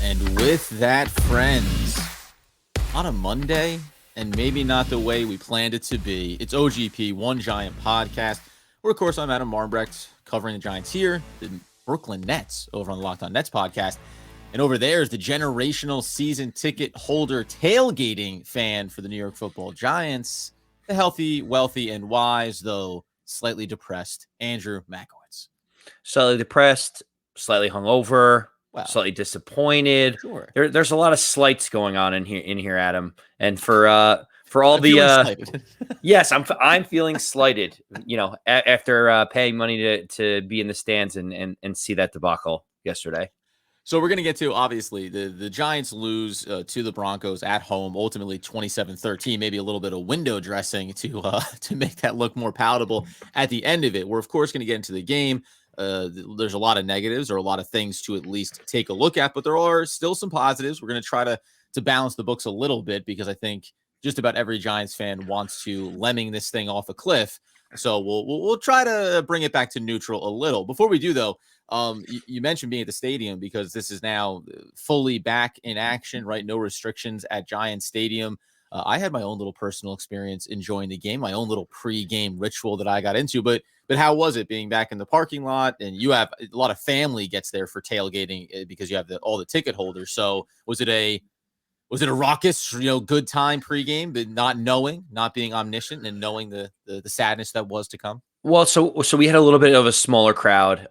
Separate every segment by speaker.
Speaker 1: And with that, friends, on a Monday, and maybe not the way we planned it to be, it's OGP, One Giant Podcast, where, of course, I'm Adam Marmbrecht, covering the Giants here, the Brooklyn Nets over on the Locked On Nets podcast. And over there is the generational season ticket holder tailgating fan for the New York Football Giants, the healthy, wealthy, and wise, though slightly depressed, Andrew Makowitz.
Speaker 2: Slightly depressed, slightly hungover,
Speaker 1: Wow.
Speaker 2: slightly disappointed.
Speaker 1: Sure.
Speaker 2: There's a lot of slights going on in here, Adam. And for all the yes, I'm feeling slighted. You know, after paying money to be in the stands and see that debacle yesterday.
Speaker 1: So we're going to get to, obviously, the Giants lose to the Broncos at home, ultimately 27-13, maybe a little bit of window dressing to make that look more palatable at the end of it. We're, of course, going to get into the game. There's a lot of negatives or a lot of things to at least take a look at, but there are still some positives. We're going to try to balance the books a little bit because I think just about every Giants fan wants to lemming this thing off a cliff. So we'll try to bring it back to neutral a little. Before we do, though, you mentioned being at the stadium because this is now fully back in action, right? No restrictions at Giants Stadium. I had my own little personal experience enjoying the game, my own little pre-game ritual that I got into. But how was it being back in the parking lot? And you have a lot of family gets there for tailgating because you have all the ticket holders. So was it a raucous, good time pregame, but not being omniscient and knowing the sadness that was to come?
Speaker 2: Well, so we had a little bit of a smaller crowd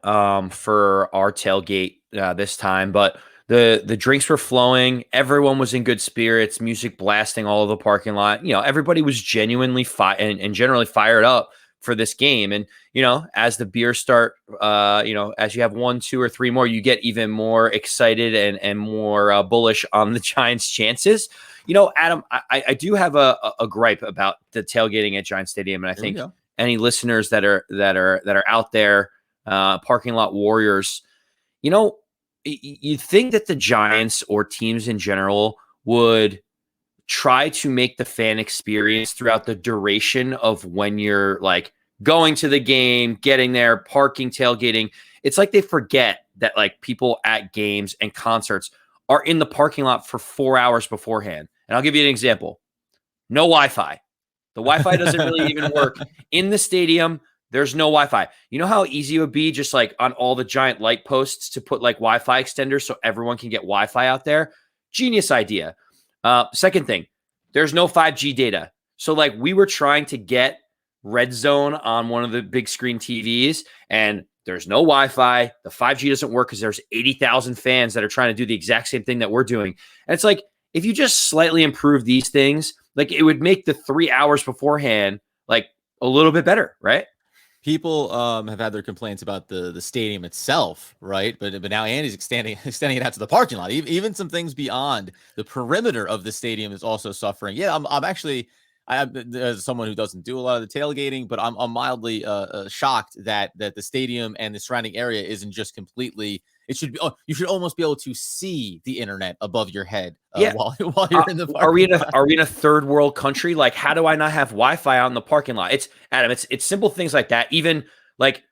Speaker 2: for our tailgate this time, but the drinks were flowing. Everyone was in good spirits, music blasting all over the parking lot. Everybody was genuinely and generally fired up for this game. And, as the beers start, as you have 1, 2, or 3 more, you get even more excited and more bullish on the Giants' chances. Adam, I do have a gripe about the tailgating at Giants Stadium, and I think any listeners that are out there, parking lot warriors, you think that the Giants or teams in general would try to make the fan experience throughout the duration of when you're like going to the game, getting there, parking, tailgating. It's like they forget that like people at games and concerts are in the parking lot for 4 hours beforehand. And I'll give you an example. No Wi-Fi. The Wi-Fi doesn't really even work in the stadium. There's no Wi-Fi. You know how easy it would be just like on all the Giant light posts to put like Wi-Fi extenders so everyone can get Wi-Fi out there? Genius idea. Second thing, there's no 5G data. So like we were trying to get Red Zone on one of the big screen TVs and there's no Wi-Fi. The 5G doesn't work because there's 80,000 fans that are trying to do the exact same thing that we're doing. And it's like, if you just slightly improve these things, like it would make the 3 hours beforehand, like a little bit better, right?
Speaker 1: People have had their complaints about the stadium itself, right? But now Andy's extending it out to the parking lot. Even some things beyond the perimeter of the stadium is also suffering. Yeah, I'm actually, as someone who doesn't do a lot of the tailgating, but I'm mildly shocked that the stadium and the surrounding area isn't just completely. It should be. You should almost be able to see the internet above your head while you're in the parking lot.
Speaker 2: Are we in a third world country? Like, how do I not have Wi-Fi out in the parking lot? It's Adam. It's simple things like that. Even like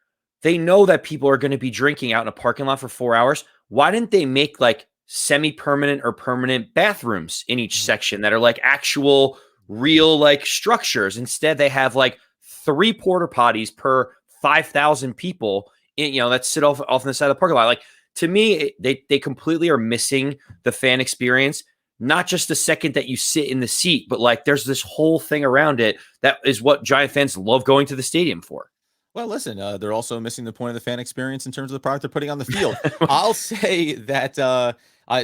Speaker 2: they know that people are going to be drinking out in a parking lot for 4 hours. Why didn't they make like semi-permanent or permanent bathrooms in each section that are like actual real like structures? Instead, they have like 3 porta potties per 5,000 people. That sit off on the side of the parking lot. Like, to me, they completely are missing the fan experience, not just the second that you sit in the seat, but like there's this whole thing around it that is what Giant fans love going to the stadium for.
Speaker 1: Well, listen, they're also missing the point of the fan experience in terms of the product they're putting on the field. I'll say that I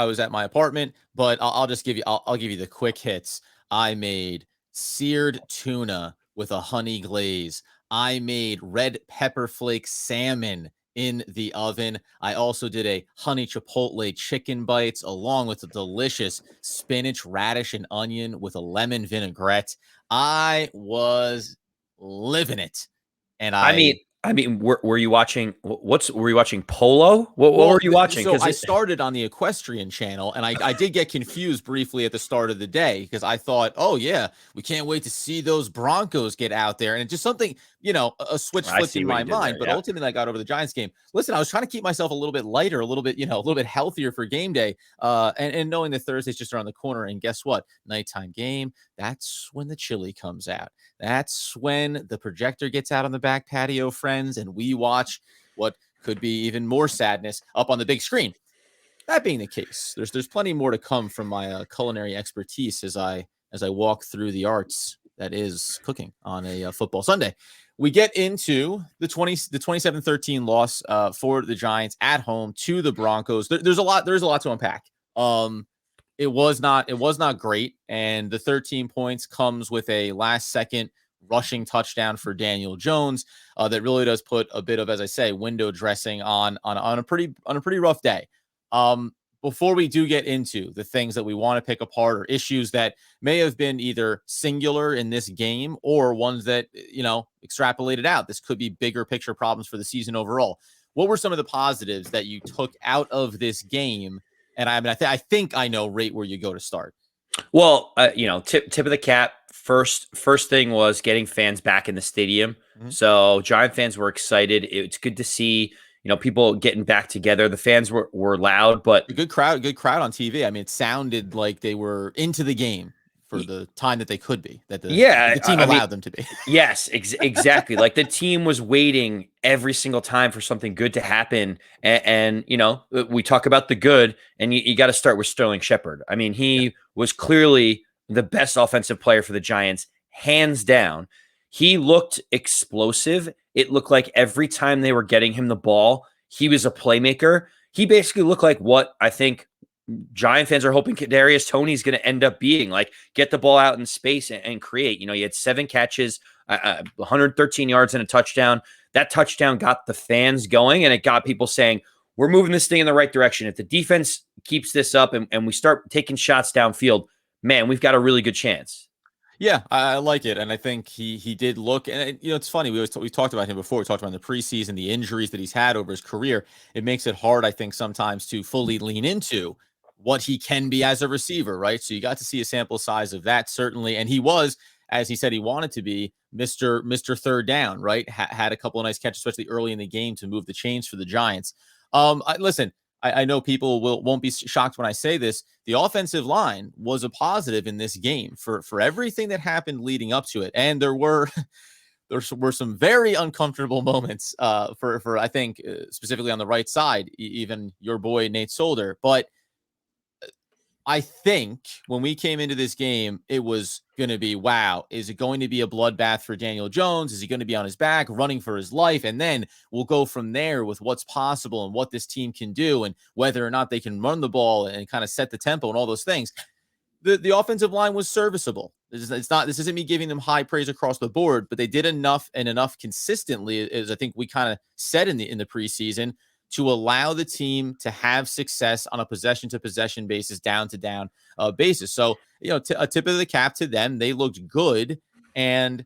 Speaker 1: was at my apartment, but I'll just give you I'll give you the quick hits. I made seared tuna with a honey glaze. I made red pepper flake salmon in the oven. I also did a honey chipotle chicken bites along with a delicious spinach, radish, and onion with a lemon vinaigrette. I was living it. And
Speaker 2: I mean, were you watching? Were you watching Polo? What were you watching?
Speaker 1: So I started on the equestrian channel, and I did get confused briefly at the start of the day because I thought, oh yeah, we can't wait to see those Broncos get out there, and it's just something. a switch
Speaker 2: I
Speaker 1: flipped
Speaker 2: see
Speaker 1: in
Speaker 2: what
Speaker 1: my
Speaker 2: you did
Speaker 1: mind.
Speaker 2: there.
Speaker 1: But
Speaker 2: Yeah.
Speaker 1: ultimately, I got over the Giants game. Listen, I was trying to keep myself a little bit lighter, a little bit, a little bit healthier for game day. And knowing that Thursday's just around the corner. And guess what? Nighttime game. That's when the chili comes out. That's when the projector gets out on the back patio, friends, and we watch what could be even more sadness up on the big screen. That being the case, there's plenty more to come from my culinary expertise as I walk through the arts that is cooking on a football Sunday. We get into the 27-13 loss for the Giants at home to the Broncos. There's a lot to unpack. It was not great, and the 13 points comes with a last second rushing touchdown for Daniel Jones that really does put a bit of, as I say, window dressing on a pretty rough day. Um, Before we do get into the things that we want to pick apart or issues that may have been either singular in this game or ones that extrapolated out, this could be bigger picture problems for the season overall. What were some of the positives that you took out of this game? And I think I know right where you go to start.
Speaker 2: Well, tip of the cap. First thing was getting fans back in the stadium.
Speaker 1: Mhm.
Speaker 2: So Giant fans were excited. It's good to see people getting back together. The fans were loud, but
Speaker 1: A good crowd on TV. I mean, it sounded like they were into the game for the time that they could be, that
Speaker 2: yeah,
Speaker 1: the team
Speaker 2: I mean,
Speaker 1: allowed them to be.
Speaker 2: yes, exactly. Like the team was waiting every single time for something good to happen. And we talk about the good, and you got to start with Sterling Shepard. I mean,
Speaker 1: Yeah.
Speaker 2: he was clearly the best offensive player for the Giants, hands down. He looked explosive. It looked like every time they were getting him the ball, he was a playmaker. He basically looked like what I think Giant fans are hoping Kadarius Toney's going to end up being, like get the ball out in space and create. He had 7 catches, 113 yards and a touchdown. That touchdown got the fans going, and it got people saying, we're moving this thing in the right direction. If the defense keeps this up and we start taking shots downfield, man, we've got a really good chance.
Speaker 1: Yeah, I like it, and I think he did look. And it's funny, we talked about him before. We talked about in the preseason the injuries that he's had over his career. It makes it hard, I think, sometimes to fully lean into what he can be as a receiver, right? So you got to see a sample size of that certainly, and he was, as he said, he wanted to be Mister Third Down, right? Had a couple of nice catches, especially early in the game, to move the chains for the Giants. Listen, I know people won't be shocked when I say this. The offensive line was a positive in this game for everything that happened leading up to it, and there were some very uncomfortable moments for I think specifically on the right side, even your boy Nate Solder. But I think when we came into this game, it was going to be, wow, is it going to be a bloodbath for Daniel Jones? Is he going to be on his back running for his life? And then we'll go from there with what's possible and what this team can do and whether or not they can run the ball and kind of set the tempo and all those things. The offensive line was serviceable. This isn't me giving them high praise across the board, but they did enough consistently, as I think we kind of said in the preseason, to allow the team to have success on a possession to possession basis, down to down basis. So, a tip of the cap to them. They looked good. And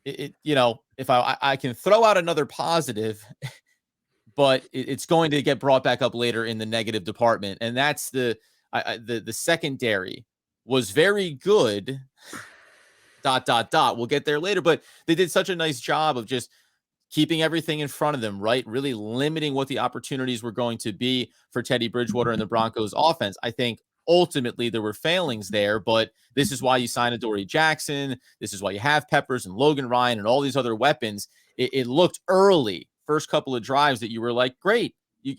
Speaker 1: if I can throw out another positive, but it's going to get brought back up later in the negative department. And that's the secondary was very good. ... We'll get there later, but they did such a nice job of just keeping everything in front of them, right? Really limiting what the opportunities were going to be for Teddy Bridgewater and the Broncos offense. I think ultimately there were failings there, but this is why you sign Adoree Jackson. This is why you have Peppers and Logan Ryan and all these other weapons. It looked early, first couple of drives, that you were like, great. You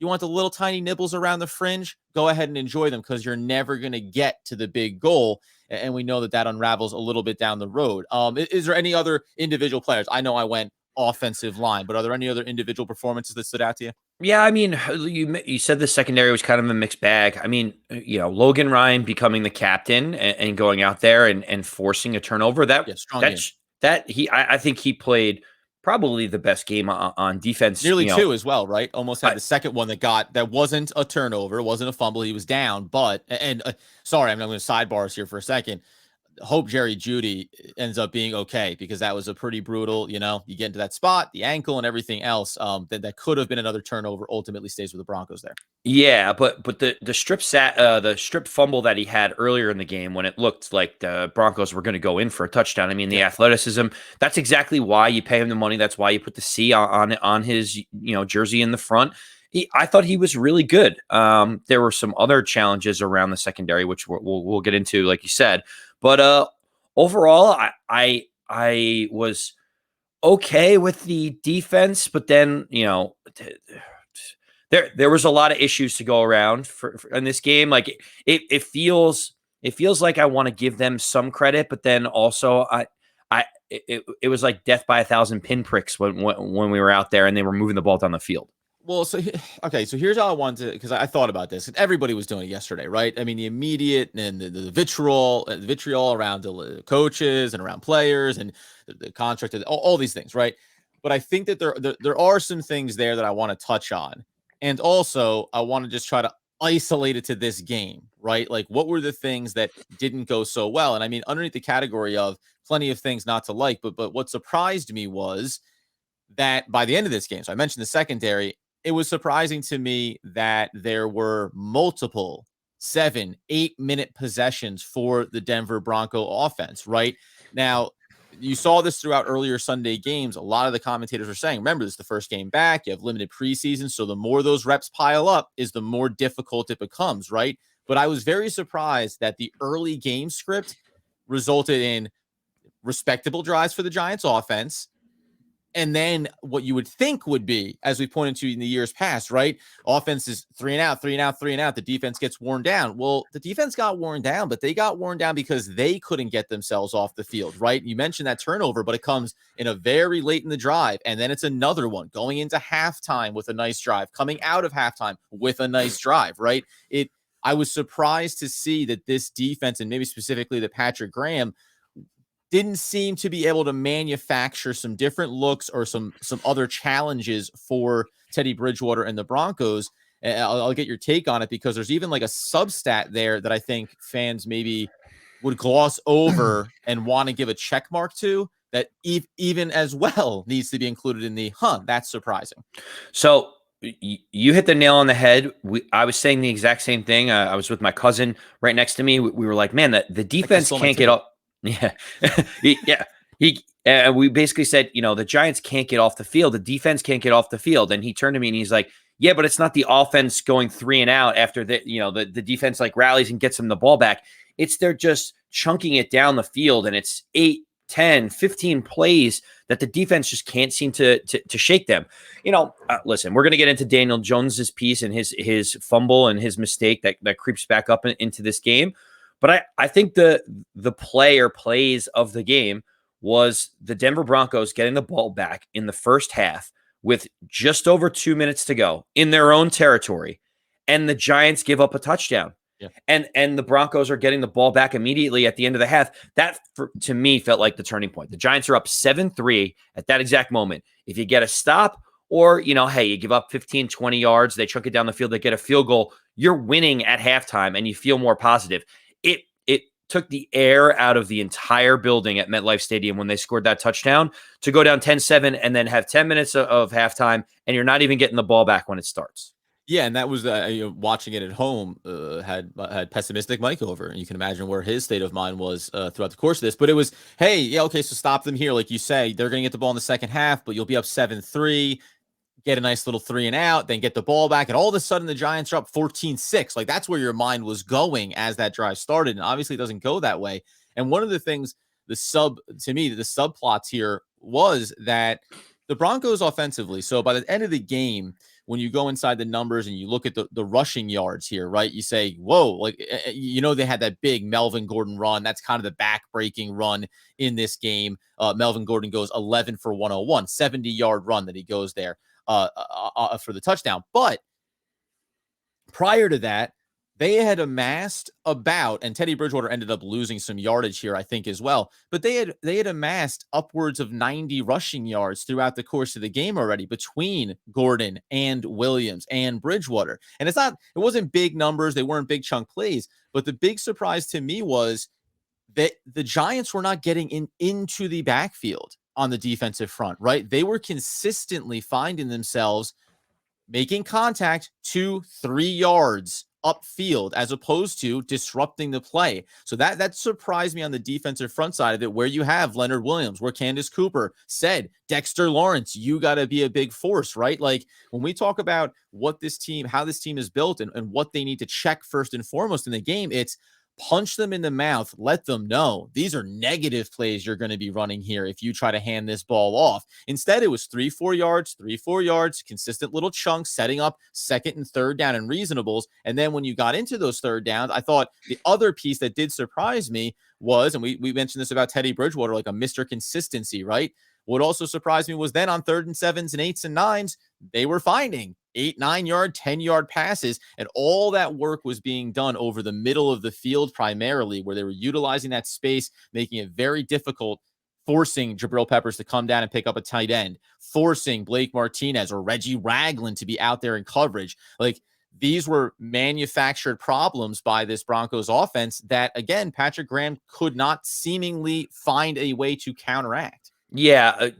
Speaker 1: want the little tiny nibbles around the fringe? Go ahead and enjoy them, because you're never going to get to the big goal. And we know that unravels a little bit down the road. Is there any other individual players? I know I went offensive line, but are there any other individual performances that stood out to you?
Speaker 2: Yeah, I mean, you said the secondary was kind of a mixed bag. I mean, Logan Ryan becoming the captain and going out there and forcing a turnover,
Speaker 1: Yeah, strong game.
Speaker 2: I think he played probably the best game on defense.
Speaker 1: Nearly two as well, right? Almost had the second one that wasn't a turnover, wasn't a fumble. He was down, but sorry, I'm going to sidebars here for a second. hope Jerry Jeudy ends up being okay, because that was a pretty brutal, you get into that spot, the ankle and everything else. That could have been another turnover, ultimately stays with the Broncos there.
Speaker 2: Yeah, but the the strip fumble that he had earlier in the game when it looked like the Broncos were going to go in for a touchdown. I mean, the
Speaker 1: Yeah.
Speaker 2: athleticism, that's exactly why you pay him the money. That's why you put the C on his jersey in the front. I thought he was really good. There were some other challenges around the secondary, which we'll get into, like you said. But overall, I was okay with the defense, but then there was a lot of issues to go around for in this game. Like it feels like I want to give them some credit, but then also it was like death by a thousand pinpricks when we were out there and they were moving the ball down the field.
Speaker 1: Well, okay, so here's how I wanted to, because I thought about this. Everybody was doing it yesterday, right? I mean, the immediate and the vitriol around the coaches and around players and the contract, and all these things, right? But I think that there are some things there that I want to touch on, and also I want to just try to isolate it to this game, right? Like, what were the things that didn't go so well? And I mean, underneath the category of plenty of things not to like, but what surprised me was that by the end of this game, so I mentioned the secondary, it was surprising to me that there were multiple 7-8 minute possessions for the Denver Bronco offense. Right now, you saw this throughout earlier Sunday games. A lot of the commentators are saying, remember, this is the first game back. You have limited preseason. So the more those reps pile up is the more difficult it becomes. Right. But I was very surprised that the early game script resulted in respectable drives for the Giants offense. And then what you would think would be, as we pointed to in the years past, right? Offense is 3 and out, 3 and out, 3 and out. The defense gets worn down. Well, the defense got worn down, but they got worn down because they couldn't get themselves off the field, right? You mentioned that turnover, but it comes in a very late in the drive. And then it's another one going into halftime with a nice drive, coming out of halftime with a nice drive, right? I was surprised to see that this defense, and maybe specifically that Patrick Graham, didn't seem to be able to manufacture some different looks or some other challenges for Teddy Bridgewater and the Broncos. And I'll get your take on it, because there's even like a substat there that I think fans maybe would gloss over and want to give a check mark to, that even as well needs to be included in the, that's surprising.
Speaker 2: So you hit the nail on the head. I was saying the exact same thing. I was with my cousin right next to me. We were like, man, the defense can't get up. Yeah. Yeah. We basically said, the Giants can't get off the field. The defense can't get off the field. And he turned to me and he's like, yeah, but it's not the offense going 3 and out after the defense like rallies and gets them the ball back. It's they're just chunking it down the field, and it's 8, 10, 15 plays that the defense just can't seem to shake them. Listen, we're going to get into Daniel Jones's piece and his fumble and his mistake that creeps back up into this game. But I think the play or plays of the game was the Denver Broncos getting the ball back in the first half with just over 2 minutes to go in their own territory, and the Giants give up a touchdown.
Speaker 1: Yeah.
Speaker 2: And the Broncos are getting the ball back immediately at the end of the half. That, to me, felt like the turning point. The Giants are up 7-3 at that exact moment. If you get a stop, or, hey, you give up 15, 20 yards, they chuck it down the field, they get a field goal, you're winning at halftime and you feel more positive. It took the air out of the entire building at MetLife Stadium when they scored that touchdown to go down 10-7 and then have 10 minutes of halftime, and you're not even getting the ball back when it starts.
Speaker 1: Yeah, and that was watching it at home had pessimistic Mike over, and you can imagine where his state of mind was throughout the course of this. But it was, hey, yeah, okay, so stop them here, like you say. They're going to get the ball in the second half, but you'll be up 7-3. Get a nice little 3 and out, then get the ball back, and all of a sudden the Giants are up 14-6. Like, that's where your mind was going as that drive started, and obviously it doesn't go that way. And one of the things, the subplots here was that the Broncos offensively, so by the end of the game, when you go inside the numbers and you look at the rushing yards here, right, you say, whoa, like, they had that big Melvin Gordon run. That's kind of the back-breaking run in this game. Melvin Gordon goes 11 for 101, 70-yard run that he goes there for the touchdown. But prior to that, they had amassed about, and Teddy Bridgewater ended up losing some yardage here, I think, as well. But they had amassed upwards of 90 rushing yards throughout the course of the game already between Gordon and Williams and Bridgewater. And it wasn't big numbers. They weren't big chunk plays. But the big surprise to me was that the Giants were not getting into the backfield on the defensive front, right? They were consistently finding themselves making contact 2-3 yards upfield as opposed to disrupting the play. So that surprised me on the defensive front side of it, where you have Leonard Williams, where Candace Cooper said, Dexter Lawrence, you got to be a big force, right? Like when we talk about what this team, how this team is built and what they need to check first and foremost in the game, it's punch them in the mouth, let them know these are negative plays you're going to be running here if you try to hand this ball off. Instead, it was 3-4 yards, consistent little chunks, setting up second and third down and reasonables. And then when you got into those third downs, I thought the other piece that did surprise me was, and we mentioned this about Teddy Bridgewater, like a Mr. Consistency, right? What also surprised me was then on 3rd and 7s and 8s and 9s, they were finding 8-9 yard, 10-yard passes, and all that work was being done over the middle of the field primarily, where they were utilizing that space, making it very difficult, forcing Jabril Peppers to come down and pick up a tight end, forcing Blake Martinez or Reggie Ragland to be out there in coverage. Like, these were manufactured problems by this Broncos offense that, again, Patrick Graham could not seemingly find a way to counteract.
Speaker 2: Yeah,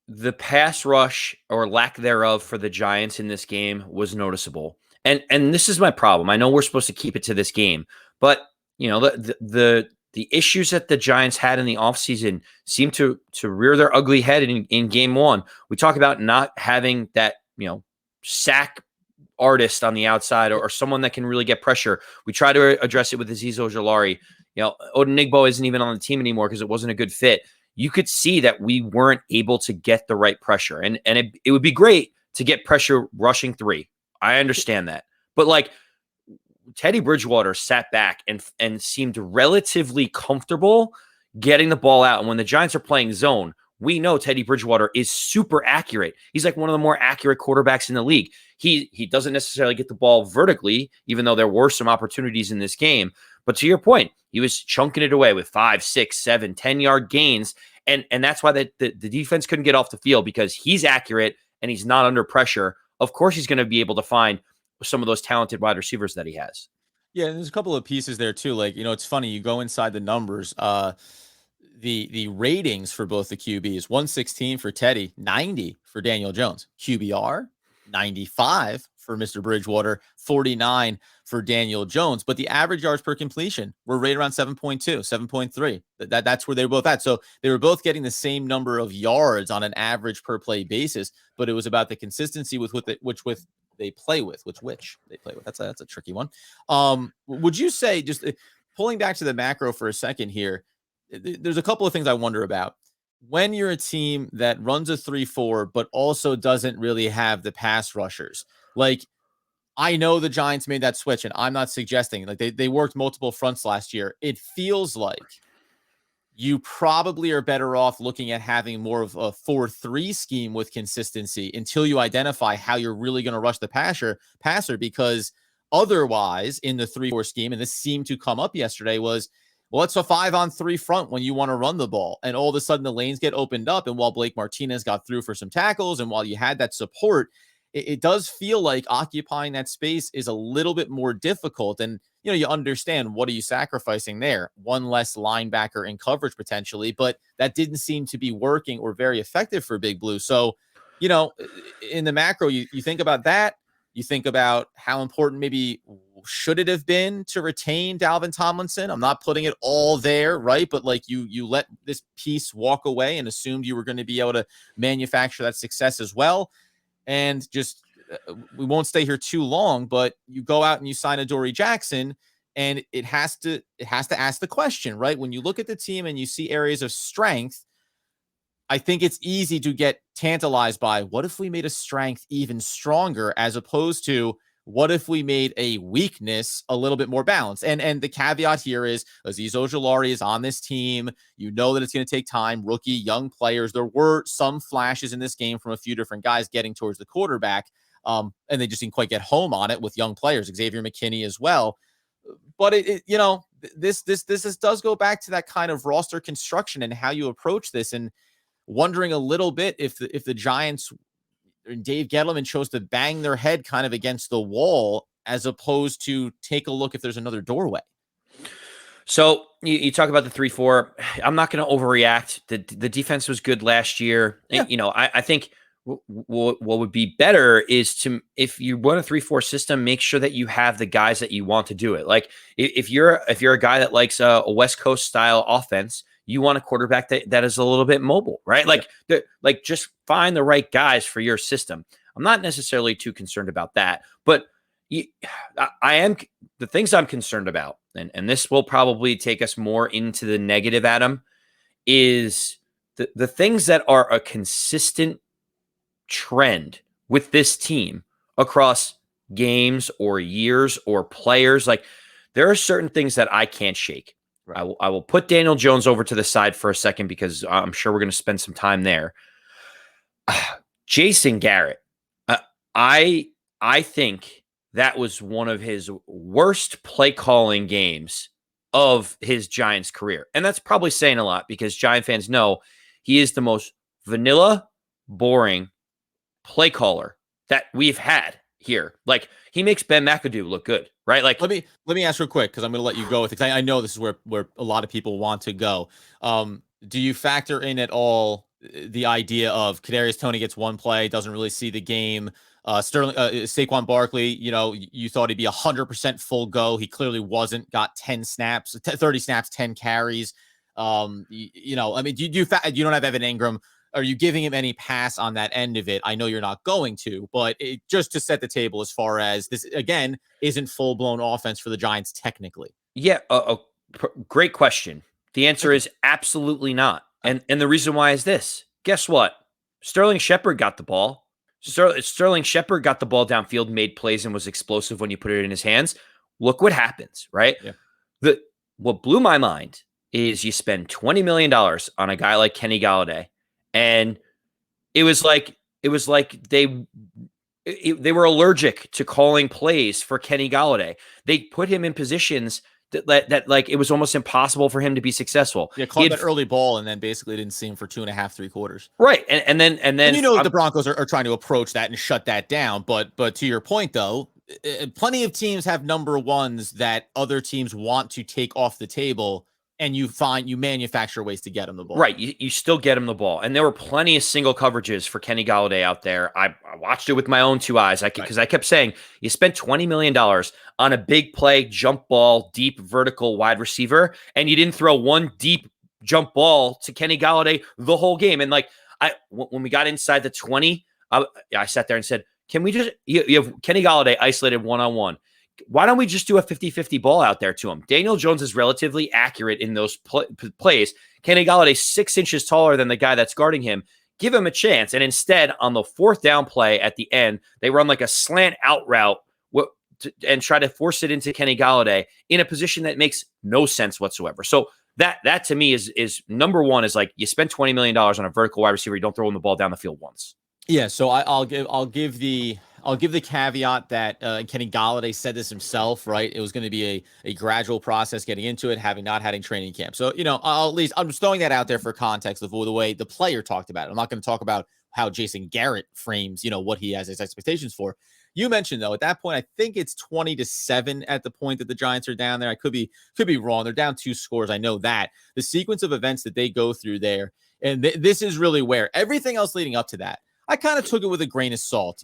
Speaker 2: the pass rush or lack thereof for the Giants in this game was noticeable. And this is my problem. I know we're supposed to keep it to this game, but you know, the issues that the Giants had in the offseason seem to rear their ugly head in game one. We talk about not having that, you know, sack artist on the outside or someone that can really get pressure. We try to address it with Azeez Ojulari. You know, Odenigbo isn't even on the team anymore because it wasn't a good fit. You could see that we weren't able to get the right pressure. And it would be great to get pressure rushing 3. I understand that. But like Teddy Bridgewater sat back and seemed relatively comfortable getting the ball out. And when the Giants are playing zone, we know Teddy Bridgewater is super accurate. He's like one of the more accurate quarterbacks in the league. He doesn't necessarily get the ball vertically, even though there were some opportunities in this game. But to your point, he was chunking it away with 5, 6, 7, 10-yard gains. And that's why the defense couldn't get off the field, because he's accurate and he's not under pressure. Of course, he's going to be able to find some of those talented wide receivers that he has.
Speaker 1: Yeah, there's a couple of pieces there too. Like, it's funny, you go inside the numbers. The ratings for both the QBs, 116 for Teddy, 90 for Daniel Jones. QBR, 95 for Mr. Bridgewater, 49 for Daniel Jones. But the average yards per completion were right around 7.2, 7.3. That's where they were both at. So they were both getting the same number of yards on an average per play basis, but it was about the consistency with which they play with. That's a tricky one. Would you say, just pulling back to the macro for a second here, there's a couple of things I wonder about. When you're a team that runs a 3-4, but also doesn't really have the pass rushers, like, I know the Giants made that switch, and I'm not suggesting, like, they worked multiple fronts last year. It feels like you probably are better off looking at having more of a 4-3 scheme with consistency until you identify how you're really going to rush the passer, because otherwise in the 3-4 scheme, and this seemed to come up yesterday, was, well, it's a 5-on-3 front when you want to run the ball. And all of a sudden the lanes get opened up. And while Blake Martinez got through for some tackles, and while you had that support, it does feel like occupying that space is a little bit more difficult. And, you understand, what are you sacrificing there? One less linebacker in coverage potentially, but that didn't seem to be working or very effective for Big Blue. So, in the macro, you think about that. You think about how important maybe should it have been to retain Dalvin Tomlinson. I'm not putting it all there, right? But like you let this piece walk away and assumed you were going to be able to manufacture that success as well. And just we won't stay here too long, but you go out and you sign a Dory Jackson, and it has to ask the question, right? When you look at the team and you see areas of strength, I think it's easy to get tantalized by, what if we made a strength even stronger, as opposed to, what if we made a weakness a little bit more balanced? And the caveat here is Azeez Ojulari is on this team. You know that it's going to take time. Rookie, young players. There were some flashes in this game from a few different guys getting towards the quarterback, and they just didn't quite get home on it with young players, Xavier McKinney as well. But this does go back to that kind of roster construction and how you approach this, and wondering a little bit if the Giants and Dave Gettleman chose to bang their head kind of against the wall, as opposed to take a look if there's another doorway.
Speaker 2: So you talk about the 3-4. I'm not going to overreact. The defense was good last year.
Speaker 1: Yeah.
Speaker 2: I think what would be better is to, if you run a 3-4 system, make sure that you have the guys that you want to do it. Like if you're a guy that likes a West Coast style offense, you want a quarterback that is a little bit mobile, right?
Speaker 1: Yeah.
Speaker 2: Like just find the right guys for your system. I'm not necessarily too concerned about that, but I am. The things I'm concerned about, and this will probably take us more into the negative, Adam, is the things that are a consistent trend with this team across games or years or players. Like there are certain things that I can't shake.
Speaker 1: Right.
Speaker 2: I will put Daniel Jones over to the side for a second because I'm sure we're going to spend some time there. Jason Garrett, uh, I I think that was one of his worst play calling games of his Giants career. And that's probably saying a lot because Giant fans know he is the most vanilla, boring play caller that we've had here. Like he makes Ben McAdoo look good, right? Like
Speaker 1: let me ask real quick because I'm going to let you go with it. 'Cause I know this is where a lot of people want to go. Do you factor in at all the idea of Kadarius Toney gets one play, doesn't really see the game? Saquon Barkley, you thought he'd be 100% full go. He clearly wasn't. Got 10 snaps, 30 snaps, 10 carries. I mean, you don't have Evan Ingram. Are you giving him any pass on that end of it? I know you're not going to, but just to set the table as far as this, again, isn't full-blown offense for the Giants technically.
Speaker 2: Yeah, great question. The answer
Speaker 1: Thank you.
Speaker 2: is absolutely not. And the reason why is this. Guess what? Sterling Shepard got the ball. Sterling Shepard got the ball downfield, made plays, and was explosive when you put it in his hands. Look what happens, right?
Speaker 1: Yeah.
Speaker 2: What blew my mind is you spend $20 million on a guy like Kenny Galladay, and it was like they were allergic to calling plays for Kenny Galladay. They put him in positions that like it was almost impossible for him to be successful.
Speaker 1: Yeah, caught that early ball and then basically didn't see him for 2.5, 3 quarters.
Speaker 2: Right, and then
Speaker 1: the Broncos are trying to approach that and shut that down. But to your point, though, plenty of teams have number ones that other teams want to take off the table, and you manufacture ways to get them the ball.
Speaker 2: Right, you still get him the ball, and there were plenty of single coverages for Kenny Galladay out there. I watched it with my own two eyes because I kept saying you spent $20 million on a big play, jump ball, deep vertical wide receiver, and you didn't throw one deep jump ball to Kenny Galladay the whole game. And like when we got inside the 20, I sat there and said, "Can we just you have Kenny Galladay isolated one-on-one? Why don't we just do a 50-50 ball out there to him?" Daniel Jones is relatively accurate in those plays. Kenny Galladay 6 inches taller than the guy that's guarding him. Give him a chance. And instead, on the 4th down play at the end, they run like a slant out route and try to force it into Kenny Galladay in a position that makes no sense whatsoever. So that to me is number one, is like you spend $20 million on a vertical wide receiver, you don't throw him the ball down the field once.
Speaker 1: Yeah, so I'll give the caveat that Kenny Galladay said this himself, right? It was going to be a gradual process getting into it, having not had a training camp. So, I'm just throwing that out there for context of the way the player talked about it. I'm not going to talk about how Jason Garrett frames, what he has his expectations for. You mentioned, though, at that point, I think it's 20-7 at the point that the Giants are down there. I could be wrong. They're down 2 scores. I know that. The sequence of events that they go through there, and this is really where everything else leading up to that, I kind of took it with a grain of salt.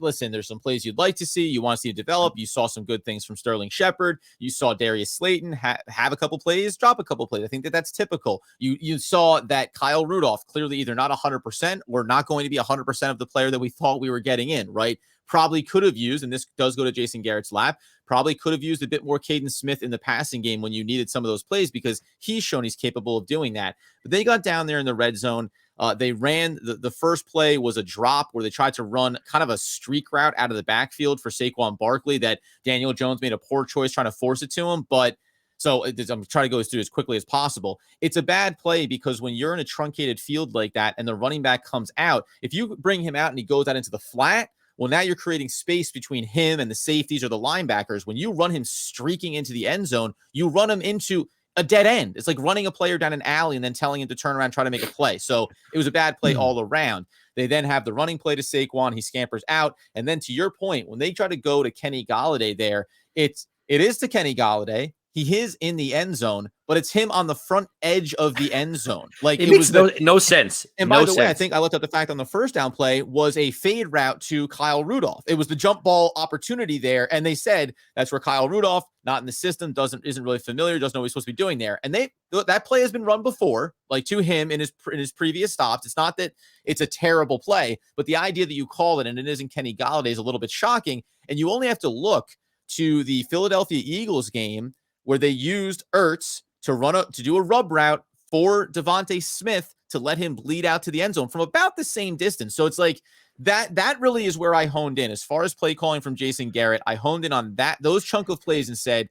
Speaker 1: Listen, there's some plays you'd like to see. You want to see it develop. You saw some good things from Sterling Shepard. You saw Darius Slayton have a couple plays, drop a couple plays. I think that's typical. You saw that Kyle Rudolph clearly either not 100% or not going to be 100% of the player that we thought we were getting in, right? Probably could have used, and this does go to Jason Garrett's lap, probably could have used a bit more Caden Smith in the passing game when you needed some of those plays because he's shown he's capable of doing that. But they got down there in the red zone. They ran the first play was a drop where they tried to run kind of a streak route out of the backfield for Saquon Barkley that Daniel Jones made a poor choice trying to force it to him. But so I'm trying to go through as quickly as possible. It's a bad play because when you're in a truncated field like that and the running back comes out, if you bring him out and he goes out into the flat, well, now you're creating space between him and the safeties or the linebackers. When you run him streaking into the end zone, you run him into a dead end. It's like running a player down an alley and then telling him to turn around and try to make a play. So it was a bad play all around. They then have the running play to Saquon. He scampers out. And then to your point, when they try to go to Kenny Galladay there, it is to Kenny Galladay, he is in the end zone, but it's him on the front edge of the end zone. Like
Speaker 2: It
Speaker 1: it
Speaker 2: makes
Speaker 1: was the
Speaker 2: no sense.
Speaker 1: and by
Speaker 2: No
Speaker 1: the way, I
Speaker 2: sense.
Speaker 1: think I looked up the fact on the first down play was a fade route to Kyle Rudolph. It was the jump ball opportunity there, and they said that's where Kyle Rudolph, not in the system, isn't really familiar, doesn't know what he's supposed to be doing there. And that play has been run before, like to him in his previous stops. It's not that it's a terrible play, but the idea that you call it and it isn't Kenny Galladay is a little bit shocking. And you only have to look to the Philadelphia Eagles game where they used Ertz to do a rub route for Devontae Smith to let him bleed out to the end zone from about the same distance. So it's like that really is where I honed in. As far as play calling from Jason Garrett, I honed in on those chunk of plays and said,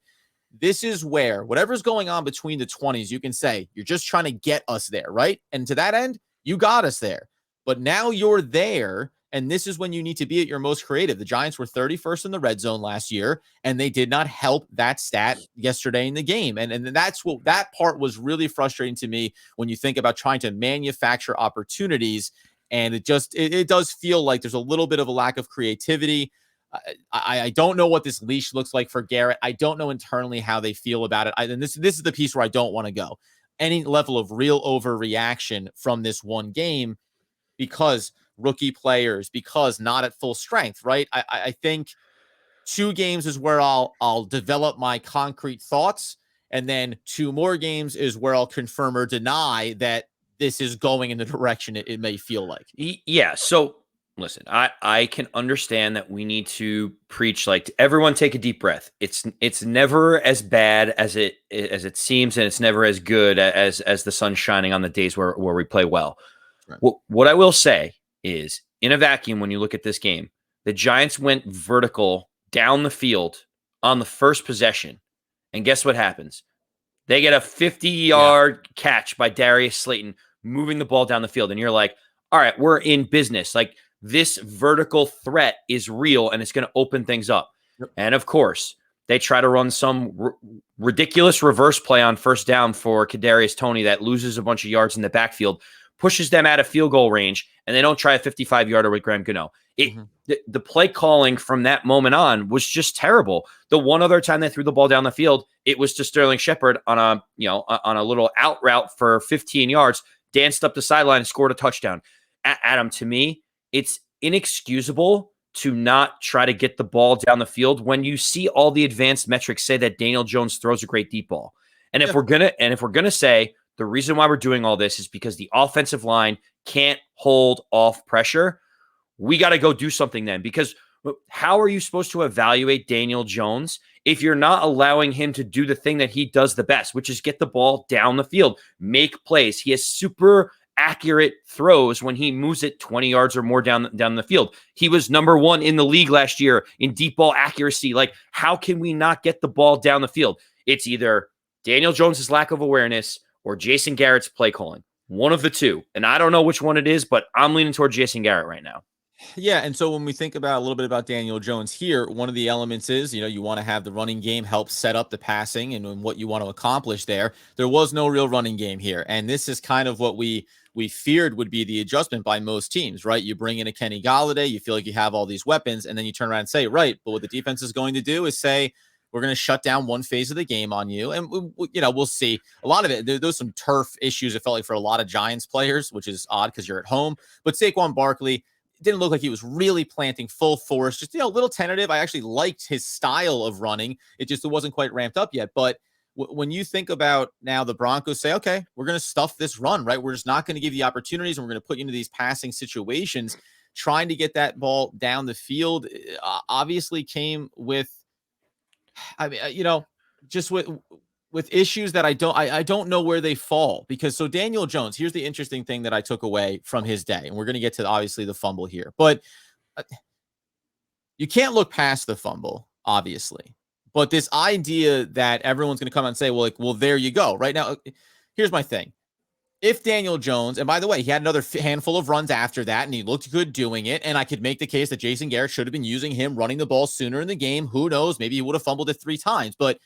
Speaker 1: this is where whatever's going on between the 20s, you can say, you're just trying to get us there, right? And to that end, you got us there. But now you're there, and this is when you need to be at your most creative. The Giants were 31st in the red zone last year, and they did not help that stat yesterday in the game. And that's what that part was really frustrating to me when you think about trying to manufacture opportunities. And it does feel like there's a little bit of a lack of creativity. I don't know what this leash looks like for Garrett. I don't know internally how they feel about it. And this is the piece where I don't want to go. Any level of real overreaction from this one game because rookie players, because not at full strength, right? I think 2 games is where I'll develop my concrete thoughts, and then 2 more games is where I'll confirm or deny that this is going in the direction it may feel like.
Speaker 2: Yeah. So listen, I can understand that we need to preach, like, everyone take a deep breath. It's never as bad as it seems, and it's never as good as the sun's shining on the days where we play well.
Speaker 1: Right.
Speaker 2: What I will say is, in a vacuum, when you look at this game, the Giants went vertical down the field on the first possession. And guess what happens? They get a 50-yard catch by Darius Slayton moving the ball down the field. And you're like, all right, we're in business. Like, this vertical threat is real, and it's going to open things up.
Speaker 1: Yep.
Speaker 2: And of course, they try to run some ridiculous reverse play on first down for Kadarius Toney that loses a bunch of yards in the backfield, pushes them out of field goal range, and they don't try a 55-yarder with Graham Gano. The play calling from that moment on was just terrible. The one other time they threw the ball down the field, it was to Sterling Shepard on a little out route for 15 yards, danced up the sideline and scored a touchdown. Adam, to me, it's inexcusable to not try to get the ball down the field when you see all the advanced metrics say that Daniel Jones throws a great deep ball. And if we're gonna say the reason why we're doing all this is because the offensive line can't hold off pressure, we got to go do something then. Because how are you supposed to evaluate Daniel Jones if you're not allowing him to do the thing that he does the best, which is get the ball down the field, make plays? He has super accurate throws when he moves it 20 yards or more down the field. He was number 1 in the league last year in deep ball accuracy. Like, how can we not get the ball down the field? It's either Daniel Jones's lack of awareness or Jason Garrett's play calling. One of the two. And I don't know which one it is, but I'm leaning toward Jason Garrett right now.
Speaker 1: Yeah, and so when we think about a little bit about Daniel Jones here, one of the elements is, you want to have the running game help set up the passing and what you want to accomplish there. There was no real running game here, and this is kind of what we feared would be the adjustment by most teams, right? You bring in a Kenny Galladay, you feel like you have all these weapons, and then you turn around and say, right, but what the defense is going to do is say, we're going to shut down one phase of the game on you. And, we'll see. A lot of it, there's some turf issues, it felt like, for a lot of Giants players, which is odd because you're at home. But Saquon Barkley didn't look like he was really planting full force, just, a little tentative. I actually liked his style of running. It wasn't quite ramped up yet. But when you think about now the Broncos say, okay, we're going to stuff this run, right? We're just not going to give you opportunities, and we're going to put you into these passing situations. Trying to get that ball down the field obviously came with, just with issues that I don't know where they fall. Because so Daniel Jones, here's the interesting thing that I took away from his day, and we're going to get to obviously the fumble here, but you can't look past the fumble, obviously. But this idea that everyone's going to come out and say, well, there you go. Right now, here's my thing. If Daniel Jones, and by the way, he had another handful of runs after that, and he looked good doing it, and I could make the case that Jason Garrett should have been using him running the ball sooner in the game. Who knows? Maybe he would have fumbled it 3 times. But,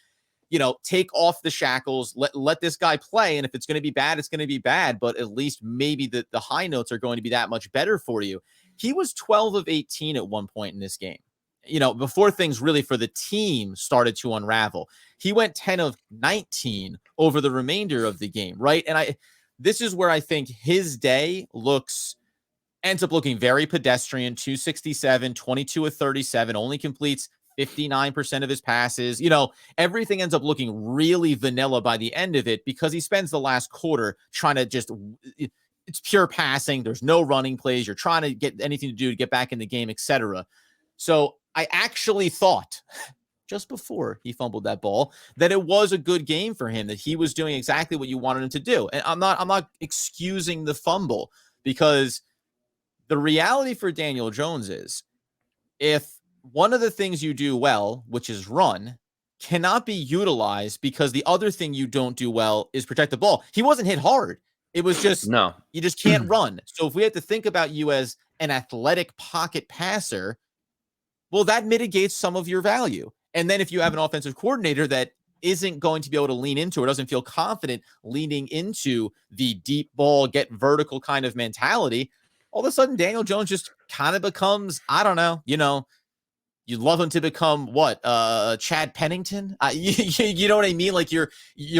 Speaker 1: take off the shackles, let this guy play, and if it's going to be bad, it's going to be bad, but at least maybe the high notes are going to be that much better for you. He was 12 of 18 at one point in this game. before things really for the team started to unravel. He went 10 of 19 over the remainder of the game, right? And this is where I think his day ends up looking very pedestrian. 267, 22 of 37, only completes 59% of his passes. Everything ends up looking really vanilla by the end of it because he spends the last quarter trying to it's pure passing. There's no running plays. You're trying to get anything to do to get back in the game, etc. So I actually thought just before he fumbled that ball that it was a good game for him, that he was doing exactly what you wanted him to do. And I'm not excusing the fumble, because the reality for Daniel Jones is, if one of the things you do well, which is run, cannot be utilized because the other thing you don't do well is protect the ball. He wasn't hit hard. It was just,
Speaker 2: No.
Speaker 1: you just can't run. So if we have to think about you as an athletic pocket passer, well, that mitigates some of your value. And then if you have an offensive coordinator that isn't going to be able to lean into or doesn't feel confident leaning into the deep ball, get vertical kind of mentality, all of a sudden Daniel Jones just kind of becomes, I don't know, you love him to become what? Chad Pennington? You know what I mean? Like you're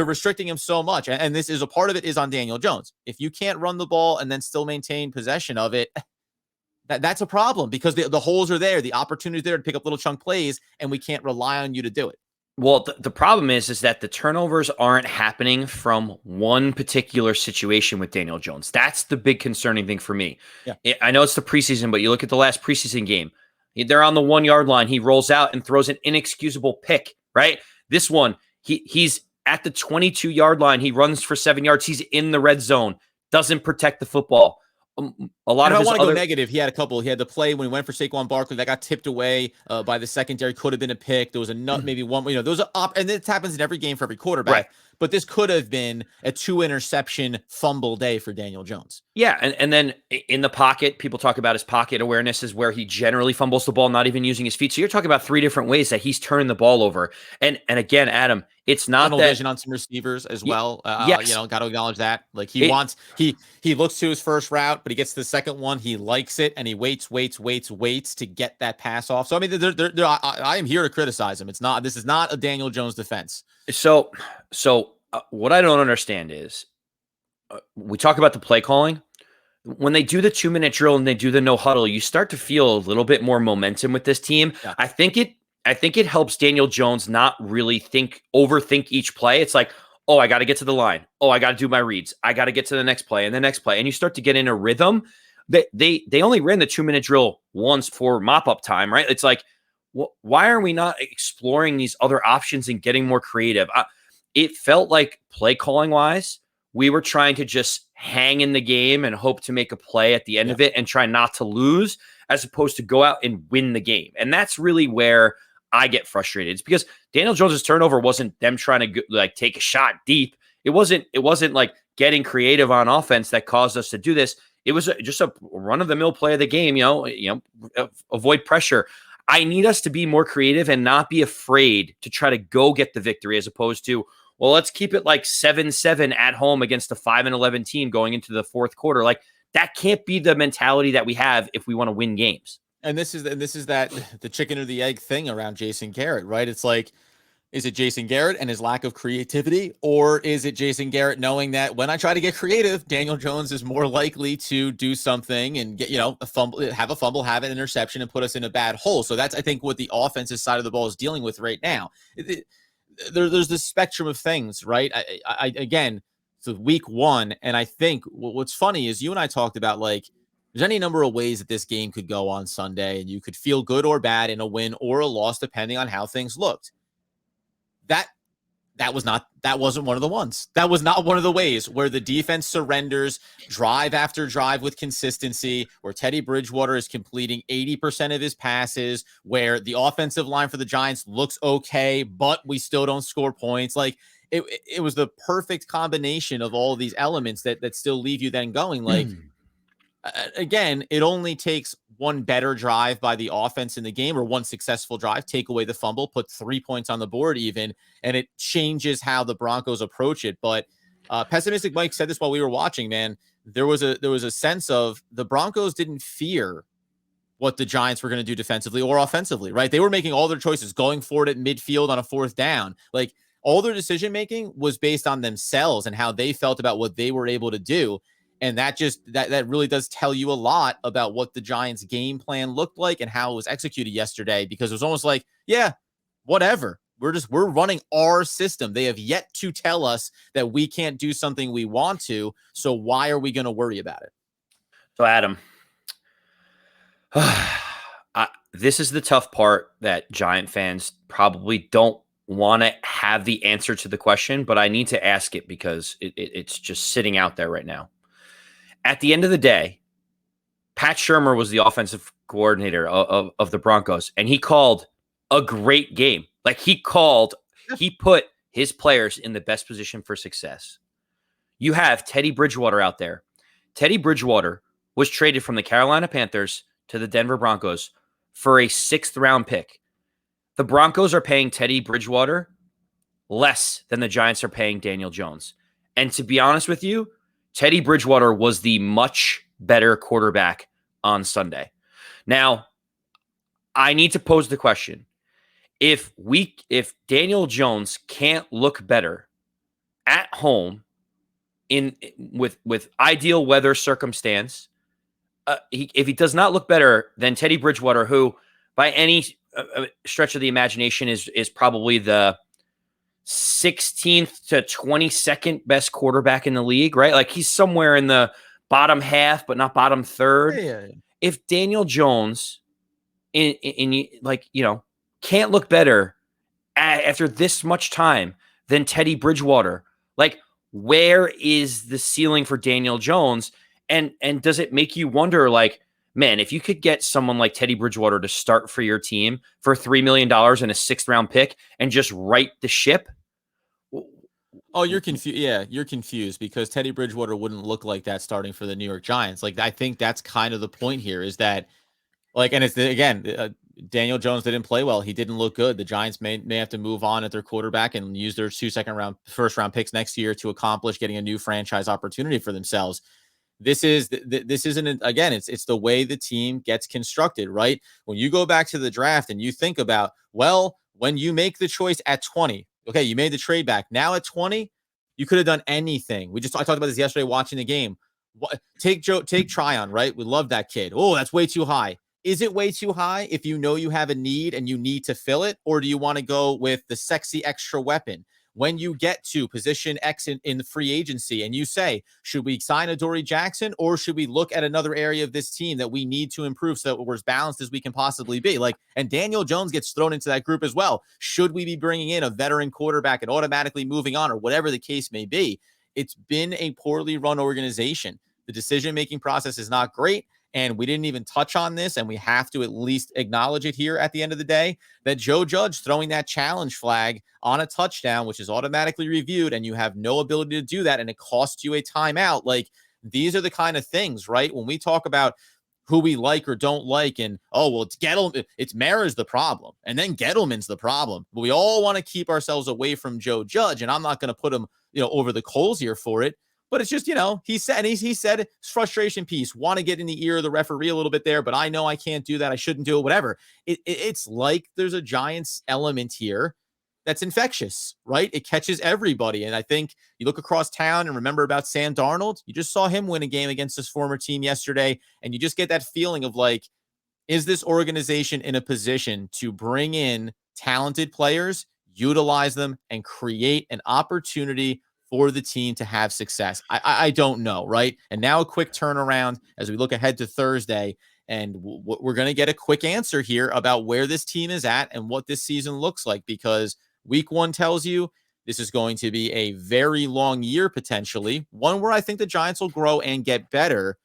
Speaker 1: restricting him so much. And this is a part of it is on Daniel Jones. If you can't run the ball and then still maintain possession of it, that's a problem, because the holes are there. The opportunity's there to pick up little chunk plays, and we can't rely on you to do it.
Speaker 2: Well, the problem is that the turnovers aren't happening from one particular situation with Daniel Jones. That's the big concerning thing for me.
Speaker 1: Yeah.
Speaker 2: I know it's the preseason, but you look at the last preseason game. They're on the 1 yard line. He rolls out and throws an inexcusable pick, right? This one, he's at the 22 yard line. He runs for 7 yards. He's in the red zone, doesn't protect the football. A lot
Speaker 1: and
Speaker 2: of
Speaker 1: I
Speaker 2: his
Speaker 1: want to
Speaker 2: other
Speaker 1: go negative. He had a couple. He had the play when he went for Saquon Barkley that got tipped away by the secondary. Could have been a pick. There was a nut, maybe one. Those are and this happens in every game for every quarterback.
Speaker 2: Right.
Speaker 1: But this could have been a 2 interception fumble day for Daniel Jones.
Speaker 2: Yeah, and then in the pocket, people talk about his pocket awareness is where he generally fumbles the ball, not even using his feet. So you're talking about 3 different ways that he's turning the ball over. And again, Adam, it's not
Speaker 1: tunnel
Speaker 2: that
Speaker 1: vision on some receivers as well.
Speaker 2: Yes.
Speaker 1: Got to acknowledge that. Like he looks to his first route, but he gets to the second one. He likes it, and he waits to get that pass off. So I mean, I am here to criticize him. This is not a Daniel Jones defense.
Speaker 2: So what I don't understand is we talk about the play calling. When they do the 2-minute drill and they do the no huddle, you start to feel a little bit more momentum with this team.
Speaker 1: Yeah.
Speaker 2: I think it helps Daniel Jones not really overthink each play. It's like, oh, I got to get to the line. Oh, I got to do my reads. I got to get to the next play and the next play. And you start to get in a rhythm. They only ran the 2-minute drill once for mop-up time, right? It's like, why are we not exploring these other options and getting more creative? It felt like play calling wise, we were trying to just hang in the game and hope to make a play at the end of it and try not to lose, as opposed to go out and win the game. And that's really where I get frustrated. It's because Daniel Jones's turnover wasn't them trying to take a shot deep. It wasn't like getting creative on offense that caused us to do this. It was just a run of the mill play of the game. Avoid pressure. I need us to be more creative and not be afraid to try to go get the victory, as opposed to, well, let's keep it like 7-7 at home against a 5-11 team going into the fourth quarter. Like, that can't be the mentality that we have if we want to win games.
Speaker 1: And this is that the chicken or the egg thing around Jason Garrett, right? It's like, is it Jason Garrett and his lack of creativity, or is it Jason Garrett knowing that when I try to get creative, Daniel Jones is more likely to do something and get, a fumble, have an interception, and put us in a bad hole? So that's, I think, what the offensive side of the ball is dealing with right now. There's this spectrum of things, right? Again, so week 1, and I think what's funny is you and I talked about, like, there's any number of ways that this game could go on Sunday, and you could feel good or bad in a win or a loss depending on how things looked. That wasn't one of the ones. That was not one of the ways where the defense surrenders drive after drive with consistency, where Teddy Bridgewater is completing 80% of his passes, where the offensive line for the Giants looks okay, but we still don't score points. Like, it was the perfect combination of all of these elements that still leave you then going, like, again, it only takes one better drive by the offense in the game, or one successful drive, take away the fumble, put 3 points on the board even, and it changes how the Broncos approach it. But Pessimistic Mike said this while we were watching, man. There was a sense of the Broncos didn't fear what the Giants were going to do defensively or offensively, right? They were making all their choices going forward at midfield on a fourth down. Like all their decision making was based on themselves and how they felt about what they were able to do. And that really does tell you a lot about what the Giants game plan looked like and how it was executed yesterday, because it was almost like, yeah, whatever. We're running our system. They have yet to tell us that we can't do something we want to. So why are we going to worry about it?
Speaker 2: So Adam, this is the tough part that Giant fans probably don't want to have the answer to the question, but I need to ask it because it's just sitting out there right now. At the end of the day, Pat Shurmur was the offensive coordinator of the Broncos, and he called a great game. Like he put his players in the best position for success. You have Teddy Bridgewater out there. Teddy Bridgewater was traded from the Carolina Panthers to the Denver Broncos for a 6th-round pick. The Broncos are paying Teddy Bridgewater less than the Giants are paying Daniel Jones. And to be honest with you, Teddy Bridgewater was the much better quarterback on Sunday. Now, I need to pose the question. If Daniel Jones can't look better at home with ideal weather circumstance, if he does not look better than Teddy Bridgewater, who by any stretch of the imagination is probably the 16th to 22nd best quarterback in the league, right? Like he's somewhere in the bottom half, but not bottom third.
Speaker 1: Yeah.
Speaker 2: If Daniel Jones can't look better after this much time than Teddy Bridgewater, like where is the ceiling for Daniel Jones? And does it make you wonder, like, man, if you could get someone like Teddy Bridgewater to start for your team for $3 million and a 6th-round pick and just right the ship?
Speaker 1: Oh, you're confused. Yeah, you're confused because Teddy Bridgewater wouldn't look like that starting for the New York Giants. Like, I think that's kind of the point here is that, like, and it's again, Daniel Jones didn't play well. He didn't look good. The Giants may have to move on at their quarterback and use their 2 first-round picks next year to accomplish getting a new franchise opportunity for themselves. This isn't again. It's the way the team gets constructed, right? When you go back to the draft and you think about, well, when you make the choice at 20, okay, you made the trade back. Now at 20, you could have done anything. I talked about this yesterday watching the game. Take Tryon, right? We love that kid. Oh, that's way too high. Is it way too high if you know you have a need and you need to fill it, or do you want to go with the sexy extra weapon? When you get to position X in the free agency and you say, should we sign Adoree Jackson or should we look at another area of this team that we need to improve so that we're as balanced as we can possibly be? Like, and Daniel Jones gets thrown into that group as well. Should we be bringing in a veteran quarterback and automatically moving on, or whatever the case may be? It's been a poorly run organization. The decision-making process is not great. And we didn't even touch on this, and we have to at least acknowledge it here at the end of the day, that Joe Judge throwing that challenge flag on a touchdown, which is automatically reviewed, and you have no ability to do that, and it costs you a timeout. Like, these are the kind of things, right? When we talk about who we like or don't like, and, oh, well, it's Mara's the problem, and then Gettleman's the problem. But we all want to keep ourselves away from Joe Judge, and I'm not going to put him, over the coals here for it. But it's just, he said his frustration piece, want to get in the ear of the referee a little bit there, but I know I can't do that. I shouldn't do it, whatever. It's like there's a Giants element here that's infectious, right? It catches everybody. And I think you look across town and remember about Sam Darnold. You just saw him win a game against his former team yesterday. And you just get that feeling of like, is this organization in a position to bring in talented players, utilize them, and create an opportunity for the team to have success? I don't know, right? And now a quick turnaround as we look ahead to Thursday, and we're going to get a quick answer here about where this team is at and what this season looks like, because week 1 tells you this is going to be a very long year, potentially, one where I think the Giants will grow and get better,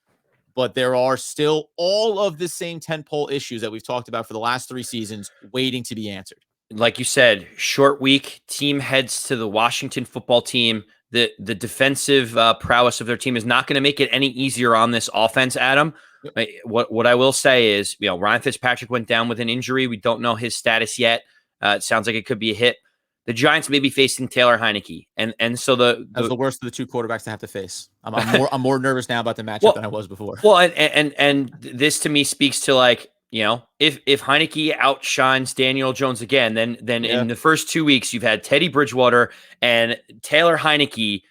Speaker 1: but there are still all of the same tentpole issues that we've talked about for the last 3 seasons waiting to be answered.
Speaker 2: Like you said, short week, team heads to the Washington football team. The defensive prowess of their team is not going to make it any easier on this offense, Adam. Yep. What I will say is, Ryan Fitzpatrick went down with an injury. We don't know his status yet. It sounds like it could be a hit. The Giants may be facing Taylor Heineke, and so
Speaker 1: that's the worst of the 2 quarterbacks to have to face. I'm more nervous now about the matchup than I was before.
Speaker 2: Well, and this to me speaks to, like, if Heineke outshines Daniel Jones again, then
Speaker 1: Yeah.
Speaker 2: in the first 2 weeks you've had Teddy Bridgewater and Taylor Heineke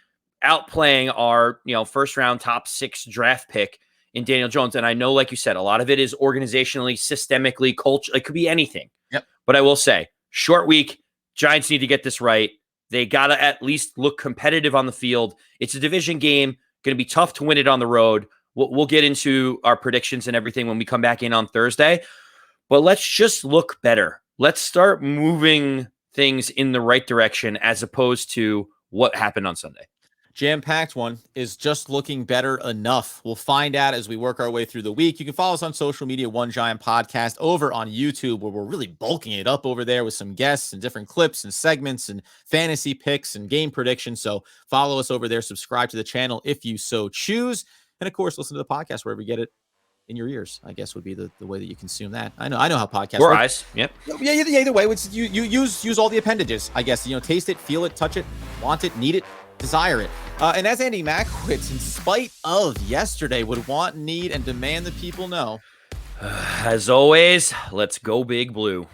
Speaker 2: outplaying our first round top 6 draft pick in Daniel Jones. And I know, like you said, a lot of it is organizationally, systemically, culture. It could be anything.
Speaker 1: Yep.
Speaker 2: But I will say, short week, Giants need to get this right. They got to at least look competitive on the field. It's a division game. Going to be tough to win it on the road. We'll get into our predictions and everything when we come back in on Thursday. But let's just look better. Let's start moving things in the right direction as opposed to what happened on Sunday.
Speaker 1: Jam-packed one. Is just looking better enough? We'll find out as we work our way through the week. You can follow us on social media, One Giant Podcast, over on YouTube, where we're really bulking it up over there with some guests and different clips and segments and fantasy picks and game predictions. So follow us over there. Subscribe to the channel if you so choose. And of course, listen to the podcast wherever you get it in your ears, I guess would be the way that you consume that. I know how podcasts
Speaker 2: or
Speaker 1: work.
Speaker 2: eyes. Yep.
Speaker 1: Yeah, either way, you use all the appendages, I guess. Taste it, feel it, touch it, want it, need it, desire it. And as Andy Mackowitz, in spite of yesterday, would want, need, and demand that people know.
Speaker 2: As always, let's go Big Blue.